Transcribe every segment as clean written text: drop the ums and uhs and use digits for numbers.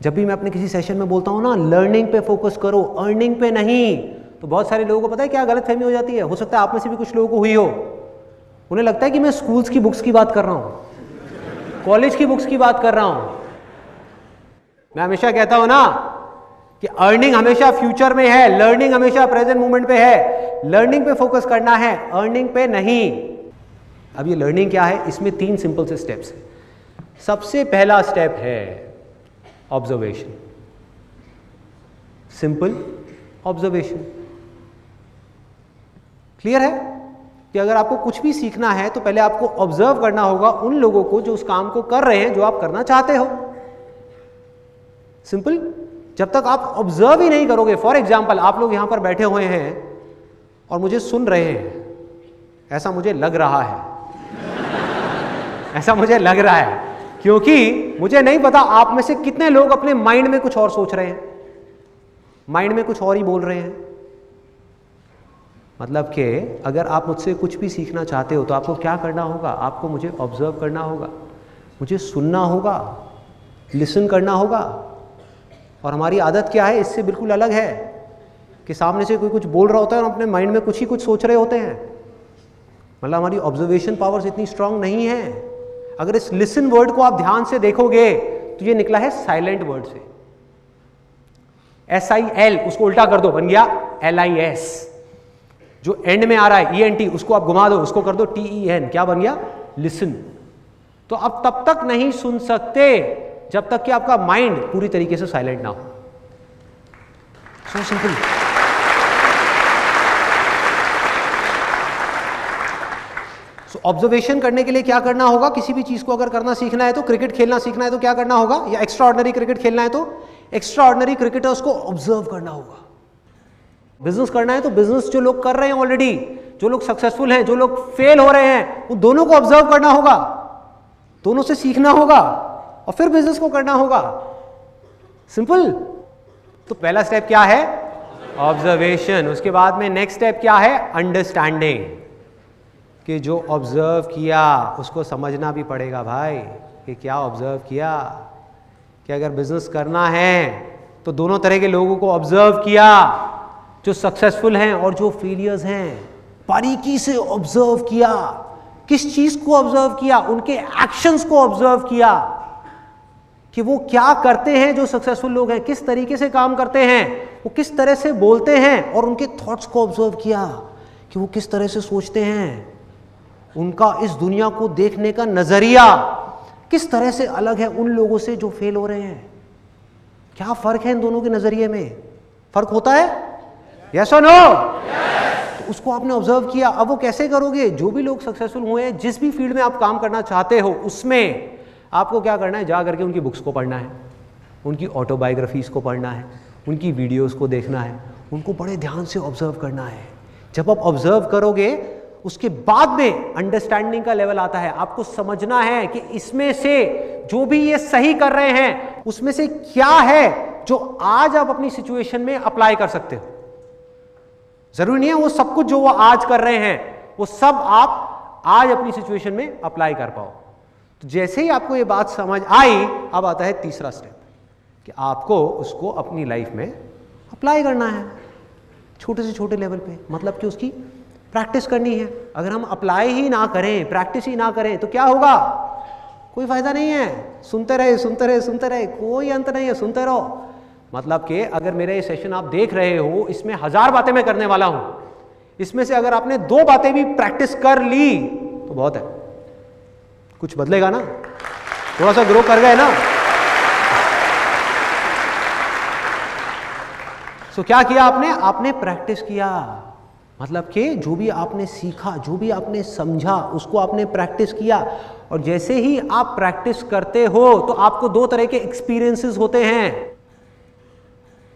जब भी मैं अपने किसी सेशन में बोलता हूँ ना लर्निंग पे फोकस करो, अर्निंग पे नहीं, तो बहुत सारे लोगों को पता है क्या गलतफहमी हो जाती है। हो सकता है आप में से भी कुछ लोगों को हुई हो। उन्हें लगता है कि मैं स्कूल्स की बुक्स की बात कर रहा हूँ, कॉलेज की बुक्स की बात कर रहा हूँ। मैं हमेशा कहता हूँ ना कि अर्निंग हमेशा फ्यूचर में है, लर्निंग हमेशा प्रेजेंट मोमेंट पे है। लर्निंग पे फोकस करना है, अर्निंग पे नहीं। अब ये लर्निंग क्या है, इसमें 3 सिंपल से स्टेप्स हैं। सबसे पहला स्टेप है ऑब्जर्वेशन, सिंपल ऑब्जर्वेशन। क्लियर है कि अगर आपको कुछ भी सीखना है तो पहले आपको ऑब्जर्व करना होगा उन लोगों को जो उस काम को कर रहे हैं जो आप करना चाहते हो। सिंपल। जब तक आप ऑब्जर्व ही नहीं करोगे, फॉर एग्जाम्पल आप लोग यहां पर बैठे हुए हैं और मुझे सुन रहे हैं, ऐसा मुझे लग रहा है ऐसा मुझे लग रहा है, क्योंकि मुझे नहीं पता आप में से कितने लोग अपने माइंड में कुछ और सोच रहे हैं, माइंड में कुछ और ही बोल रहे हैं। मतलब कि अगर आप मुझसे कुछ भी सीखना चाहते हो तो आपको क्या करना होगा, आपको मुझे ऑब्जर्व करना होगा, मुझे सुनना होगा, लिसन करना होगा। और हमारी आदत क्या है, इससे बिल्कुल अलग है कि सामने से कोई कुछ बोल रहा होता है और अपने माइंड में कुछ ही कुछ सोच रहे होते हैं। मतलब हमारी ऑब्जर्वेशन पावर्स इतनी स्ट्रांग नहीं है। अगर इस लिसन वर्ड को आप ध्यान से देखोगे तो ये निकला है साइलेंट वर्ड से, SIL, उसको उल्टा कर दो, बन गया LIS। जो एंड में आ रहा है ENT, उसको आप घुमा दो, उसको कर दो TEN, क्या बन गया, लिसन। तो अब तब तक नहीं सुन सकते जब तक कि आपका माइंड पूरी तरीके से साइलेंट ना हो। So simple. सो ऑब्जर्वेशन करने के लिए क्या करना होगा, किसी भी चीज को अगर करना सीखना है तो, क्रिकेट खेलना सीखना है तो क्या करना होगा, या एक्स्ट्रा ऑर्डिनरी क्रिकेट खेलना है तो एक्स्ट्रा ऑर्डिनरी क्रिकेटर्स को ऑब्जर्व करना होगा। बिजनेस करना है तो बिजनेस जो लोग कर रहे हैं ऑलरेडी, जो लोग सक्सेसफुल हैं, जो लोग फेल हो रहे हैं, उन दोनों को ऑब्जर्व करना होगा, दोनों से सीखना होगा और फिर बिजनेस को करना होगा। सिंपल। तो पहला स्टेप क्या है, ऑब्जर्वेशन। उसके बाद में नेक्स्ट स्टेप क्या है, अंडरस्टैंडिंग। कि जो ऑब्जर्व किया उसको समझना भी पड़ेगा भाई, कि क्या ऑब्जर्व किया। कि अगर बिजनेस करना है तो दोनों तरह के लोगों को ऑब्जर्व किया, जो सक्सेसफुल हैं और जो फेलियर्स हैं, बारीकी से ऑब्जर्व किया। किस चीज को ऑब्जर्व किया, उनके एक्शंस को ऑब्जर्व किया कि वो क्या करते हैं। जो सक्सेसफुल लोग हैं किस तरीके से काम करते हैं, वो किस तरह से बोलते हैं, और उनके थॉट्स को ऑब्जर्व किया कि वो किस तरह से सोचते हैं, उनका इस दुनिया को देखने का नजरिया किस तरह से अलग है उन लोगों से जो फेल हो रहे हैं। क्या फर्क है इन दोनों के नजरिए में, फर्क होता है, यस और नो? तो उसको आपने ऑब्जर्व किया। अब वो कैसे करोगे, जो भी लोग सक्सेसफुल हुए हैं, जिस भी फील्ड में आप काम करना चाहते हो, उसमें आपको क्या करना है, जा करके उनकी बुक्स को पढ़ना है, उनकी ऑटोबायोग्राफीज को पढ़ना है, उनकी वीडियोस को देखना है, उनको बड़े ध्यान से ऑब्जर्व करना है। जब आप ऑब्जर्व करोगे उसके बाद में अंडरस्टैंडिंग का लेवल आता है। आपको समझना है कि इसमें से जो भी ये सही कर रहे हैं उसमें से क्या है जो आज आप अपनी सिचुएशन में अप्लाई कर सकते हो। जरूरी नहीं है वो सब कुछ जो वो आज कर रहे हैं वो सब आप आज अपनी सिचुएशन में अप्लाई कर पाओ। तो जैसे ही आपको ये बात समझ आई, अब आता है तीसरा स्टेप कि आपको उसको अपनी लाइफ में अप्लाई करना है, छोटे से छोटे लेवल पे। मतलब कि उसकी प्रैक्टिस करनी है। अगर हम अप्लाई ही ना करें, प्रैक्टिस ही ना करें तो क्या होगा, कोई फायदा नहीं है। सुनते रहे सुनते रहे सुनते रहे, कोई अंत नहीं है, सुनते रहो। मतलब कि अगर मेरा ये सेशन आप देख रहे हो, इसमें 1000 बातें मैं करने वाला हूं, इसमें से अगर आपने 2 बातें भी प्रैक्टिस कर ली तो बहुत है। कुछ बदलेगा ना, थोड़ा सा ग्रो कर गए ना। सो क्या किया आपने, आपने प्रैक्टिस किया। मतलब कि जो भी आपने सीखा, जो भी आपने समझा, उसको आपने प्रैक्टिस किया। और जैसे ही आप प्रैक्टिस करते हो तो आपको 2 तरह के एक्सपीरियंसेस होते हैं,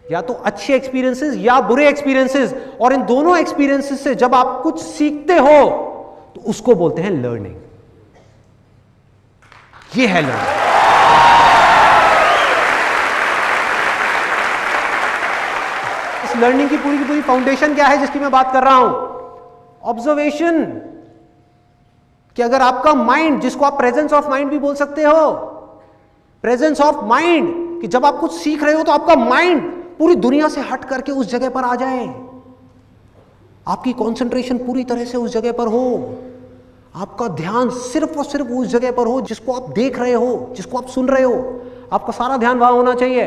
या तो अच्छे एक्सपीरियंसेस या बुरे एक्सपीरियंसेस। और इन दोनों एक्सपीरियंसेस से जब आप कुछ सीखते हो तो उसको बोलते हैं लर्निंग। ये है लर्निंग। इस लर्निंग की पूरी फाउंडेशन क्या है जिसकी मैं बात कर रहा हूं, ऑब्जर्वेशन। कि अगर आपका माइंड, जिसको आप प्रेजेंस ऑफ माइंड भी बोल सकते हो, प्रेजेंस ऑफ माइंड, कि जब आप कुछ सीख रहे हो तो आपका माइंड पूरी दुनिया से हट करके उस जगह पर आ जाए, आपकी कंसंट्रेशन पूरी तरह से उस जगह पर हो, आपका ध्यान सिर्फ और सिर्फ उस जगह पर हो जिसको आप देख रहे हो, जिसको आप सुन रहे हो, आपका सारा ध्यान वहां होना चाहिए।